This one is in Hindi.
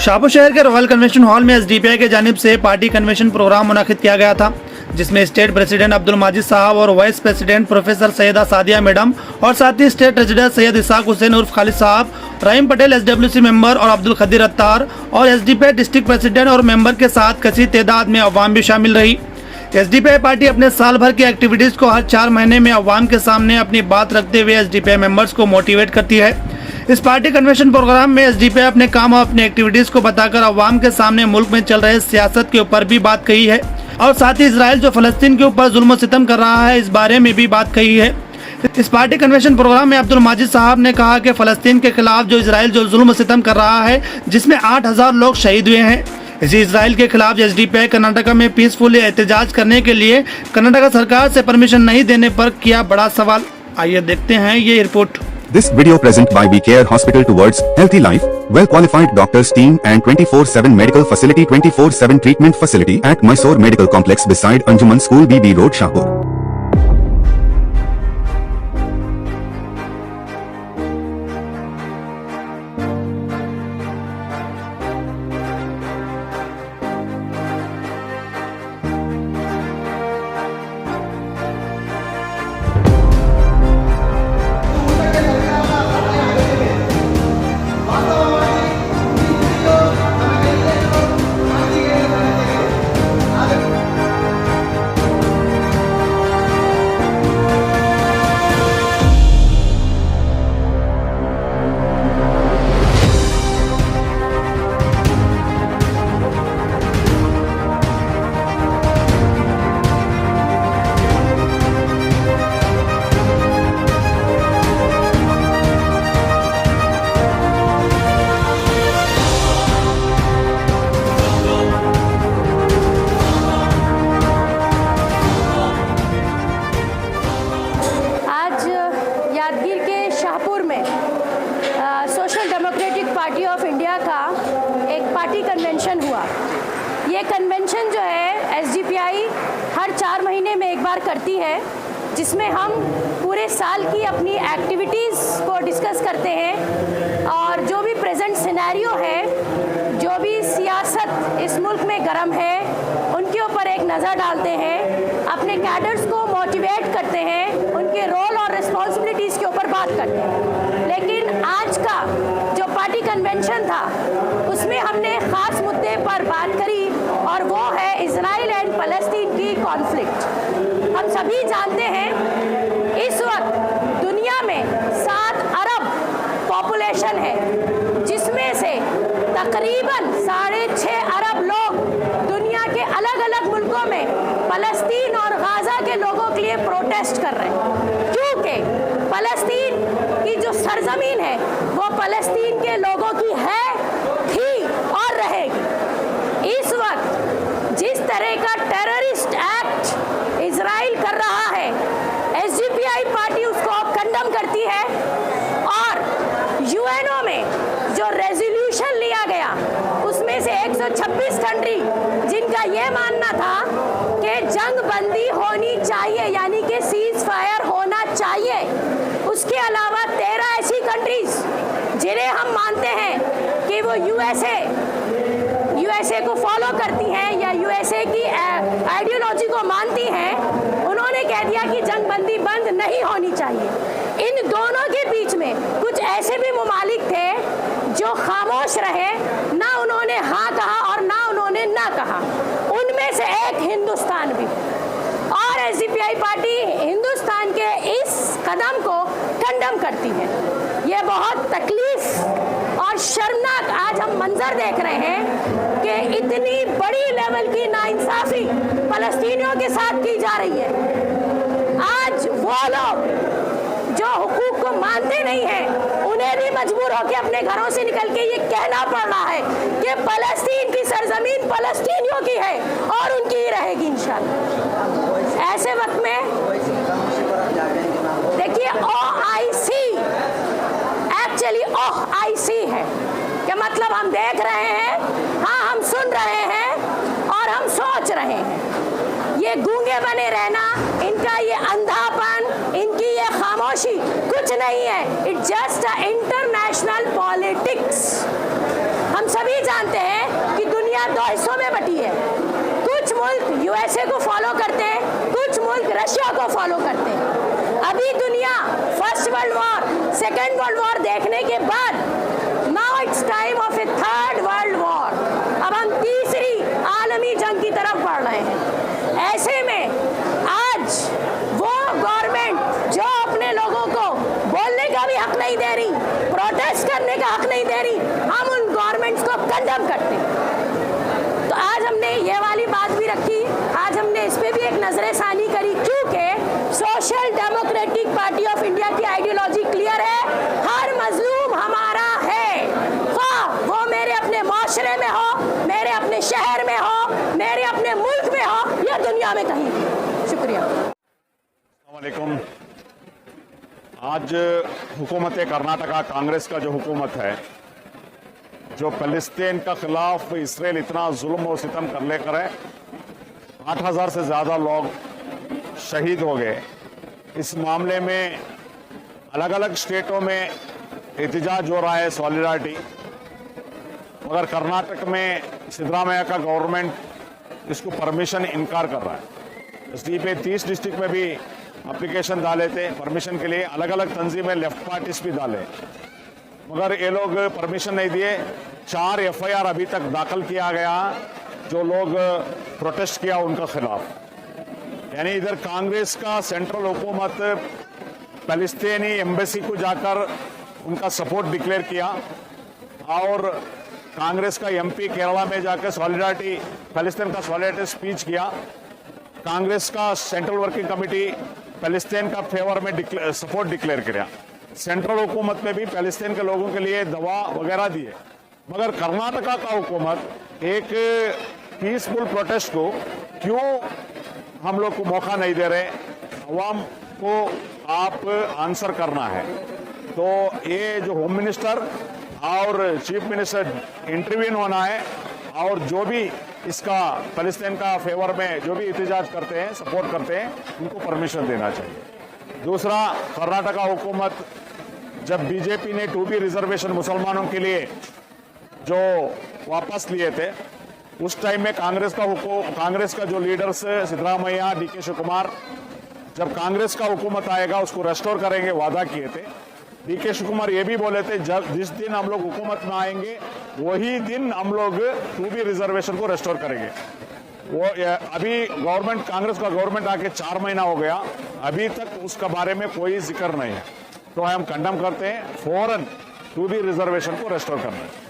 शाहपुर शहर के रॉयल कन्वेंशन हॉल में एसडीपीआई के जानिब से पार्टी कन्वेंशन प्रोग्राम मुनाकिद किया गया था, जिसमें स्टेट प्रेसिडेंट अब्दुल माजिद साहब और vice president professor Syeda Sadia madam और साथ ही स्टेट प्रेसिडेंट सैयद इसाक हुसैन उर्फ खालिद साहब, रहीम पटेल एसडब्ल्यूसी मेंबर और अब्दुल खदीर अत्तार और एसडीपीआई डिस्ट्रिक्ट प्रेसिडेंट और मेंबर के साथ कसीर तादाद में अवाम भी शामिल रही। एसडीपीआई पार्टी अपने साल भर की एक्टिविटीज़ को हर 4 महीने में अवाम के सामने अपनी बात रखते हुए एसडीपीआई मेंबर्स को मोटिवेट करती है। इस पार्टी कन्वेंशन प्रोग्राम में एसडीपीआई अपने काम और अपनी एक्टिविटीज़ को बताकर अवाम के सामने मुल्क में चल रहे सियासत के ऊपर भी बात कही है और साथ ही इजराइल जो फ़लस्तीन के ऊपर जुल्म सितम कर रहा है, इस बारे में भी बात कही है। इस पार्टी कन्वेंशन प्रोग्राम में अब्दुल माजिद साहब ने कहा कि फ़लस्तीन के खिलाफ जो इजराइल जो जुल्म सितम कर रहा है, जिसमें 8000 लोग शहीद हुए हैं, इसी इजराइल के खिलाफ एसडीपीआई कर्नाटका में पीसफुली एहतजाज करने के लिए कर्नाटका सरकार से परमिशन नहीं देने पर किया बड़ा सवाल। आइए देखते हैं ये report. This video present by We Care Hospital towards healthy life, well qualified doctors team and 24/7 medical facility 24/7 treatment facility at Mysore Medical Complex beside Anjuman School BB Road Shahpur। Social democratic party of India का एक पार्टी कन्वेंशन हुआ। ये कन्वेंशन जो है एसडीपीआई हर 4 महीने में एक बार करती है, जिसमें हम पूरे साल की अपनी एक्टिविटीज़ को डिस्कस करते हैं और जो भी प्रेजेंट सिनेरियो है, जो भी सियासत इस मुल्क में गर्म है, उनके ऊपर एक नज़र डालते हैं, अपने कैडर्स को मोटिवेट करते हैं, उनके रोल और रिस्पॉन्सिबिलिटीज़ के ऊपर बात करते हैं। लेकिन आज का जो पार्टी कन्वेंशन था, उसमें हमने ख़ास मुद्दे पर बात करी और वो है इजराइल एंड फ़लस्तीन की कॉन्फ्लिक्ट। हम सभी जानते हैं इस वक्त दुनिया में 7 अरब पॉपुलेशन है, जिसमें से तकरीबन 6.5 अरब लोग दुनिया के अलग अलग मुल्कों में फ़लस्तीन और गाज़ा के लोगों के लिए प्रोटेस्ट कर रहे हैं, क्योंकि फ़लस्तीन की जो सरजमीन है वो फ़लस्तीन के लोगों की है, थी और रहेगी। इस वक्त जिस तरह का टेररिस्ट एक्ट इजराइल कर रहा है, एसडीपीआई पार्टी उसको कंडम करती है और यूएनओ में जो रेजोल्यूशन लिया गया, उसमें से 126 कंट्री जिनका ये मानना था कि जंग बंदी होनी चाहिए, यानी कि सीज फायर होना चाहिए, उसके अलावा 13 ऐसी कंट्रीज जिन्हें हम मानते हैं कि वो यूएसए को फॉलो करती हैं या यूएसए की आइडियोलॉजी को मानती हैं, उन्होंने कह दिया कि जंग बंदी बंद नहीं होनी चाहिए। इन दोनों के बीच में कुछ ऐसे भी ममालिक थे जो खामोश रहे, ना उन्होंने हाँ कहा और ना उन्होंने ना कहा, उनमें से एक हिंदुस्तान भी। और एसडीपीआई पार्टी हिंदुस्तान के इस कदम को कंडम करती है। ये बहुत तकलीफ और शर्मनाक आज हम मंजर देख रहे हैं कि इतनी बड़ी लेवल की नाइंसाफी फ़लस्तीनियों के साथ की जा रही है। आज वो लोग जो हुकूक को मानते नहीं हैं, उन्हें भी मजबूर होकर अपने घरों से निकल के ये कहना पड़ रहा है कि फ़लस्तीन की सरजमीन फ़लस्तीनियों की है और उनकी ही रहेगी इंशाल्लाह। ऐसे वक्त में देखिए OIC एक्चुअली OIC है, क्या मतलब हम देख रहे हैं, हाँ हम सुन रहे हैं और हम सोच रहे हैं। ये गूंगे बने रहना, इनका ये अंधापन, इनकी ये खामोशी कुछ नहीं है, it's just a international politics. हम सभी जानते हैं कि दुनिया दो हिस्सों में बटी है। कुछ मुल्क यूएसए को फॉलो करते हैं, कुछ मुल्क रशिया को फॉलो करते हैं। अभी दुनिया first world war, second world war देखने के बाद now it's time of A third world war. अब हम तीसरी आलमी जंग की तरफ बढ़ रहे हैं। ऐसे में आज वो गवर्नमेंट जो अपने लोगों को बोलने का भी हक नहीं दे रही, प्रोटेस्ट करने का हक नहीं दे रही, हम उन गवर्नमेंट्स को कंडेम करते हैं। तो आज हमने ये वाली बात भी रखी, आज हमने इस पे भी एक नजरसानी करी, क्योंकि social democratic party of India की आइडियोलॉजी क्लियर है, हर मजलूम हमारा है, वो मेरे अपने माशरे में हो, मेरे अपने शहर में हो, मेरे अपने मुल्क में हो या दुनिया में कहीं भी। शुक्रिया। अस्सलामुअलैकुम। आज हुकूमत कर्नाटका कांग्रेस का जो हुकूमत है, जो फलस्तीन का खिलाफ इसराइल इतना जुल्म और सितम कर लेकर है, 8000 से ज़्यादा लोग शहीद हो गए। इस मामले में अलग अलग स्टेटों में एहतजाज हो रहा है, सॉलिडारिटी, मगर कर्नाटक में सिद्धरामैया का गवर्नमेंट इसको परमिशन इनकार कर रहा है। एसडीपी 30 डिस्ट्रिक्ट में भी एप्लीकेशन डाले थे परमिशन के लिए, अलग अलग तंजीमें लेफ्ट पार्टीज भी डाले, मगर ये लोग परमिशन नहीं दिए। 4 एफआईआर अभी तक दाखिल किया गया जो लोग प्रोटेस्ट किया उनका खिलाफ। यानी इधर कांग्रेस का सेंट्रल हुकूमत फलस्तीनी एम्बेसी को जाकर उनका सपोर्ट डिक्लेयर किया, और कांग्रेस का एमपी केरला में जाकर सॉलिडारिटी, फलस्तीन का सॉलिडारिटी स्पीच किया। कांग्रेस का सेंट्रल वर्किंग कमेटी फलस्तीन का फेवर में सपोर्ट डिक्लेयर किया। सेंट्रल हुकूमत में भी फलस्तीन के लोगों के लिए दवा वगैरह दिए, मगर कर्नाटका का हुकूमत एक पीसफुल प्रोटेस्ट को क्यों हम लोग को मौका नहीं दे रहे? अवाम को आप आंसर करना है। तो ये जो होम मिनिस्टर और चीफ मिनिस्टर इंटरवीन होना है, और जो भी इसका फलस्तीन का फेवर में जो भी एहतजाज करते हैं, सपोर्ट करते हैं, उनको परमिशन देना चाहिए। दूसरा, कर्नाटका हुकूमत जब बीजेपी ने 2B रिजर्वेशन मुसलमानों के लिए जो वापस लिए थे, उस टाइम में कांग्रेस का जो लीडर्स सिद्धरामैया, डीके शिवकुमार, जब कांग्रेस का हुकूमत आएगा उसको रेस्टोर करेंगे वादा किए थे। डीके शिवकुमार ये भी बोले थे जिस दिन हम लोग हुकूमत में आएंगे वही दिन हम लोग 2B रिजर्वेशन को रेस्टोर करेंगे। वो अभी गवर्नमेंट, कांग्रेस का गवर्नमेंट आके 4 महीना हो गया, अभी तक उसका बारे में कोई जिक्र नहीं है। तो हम कंडेम करते हैं, फौरन 2B रिजर्वेशन को रेस्टोर करना है।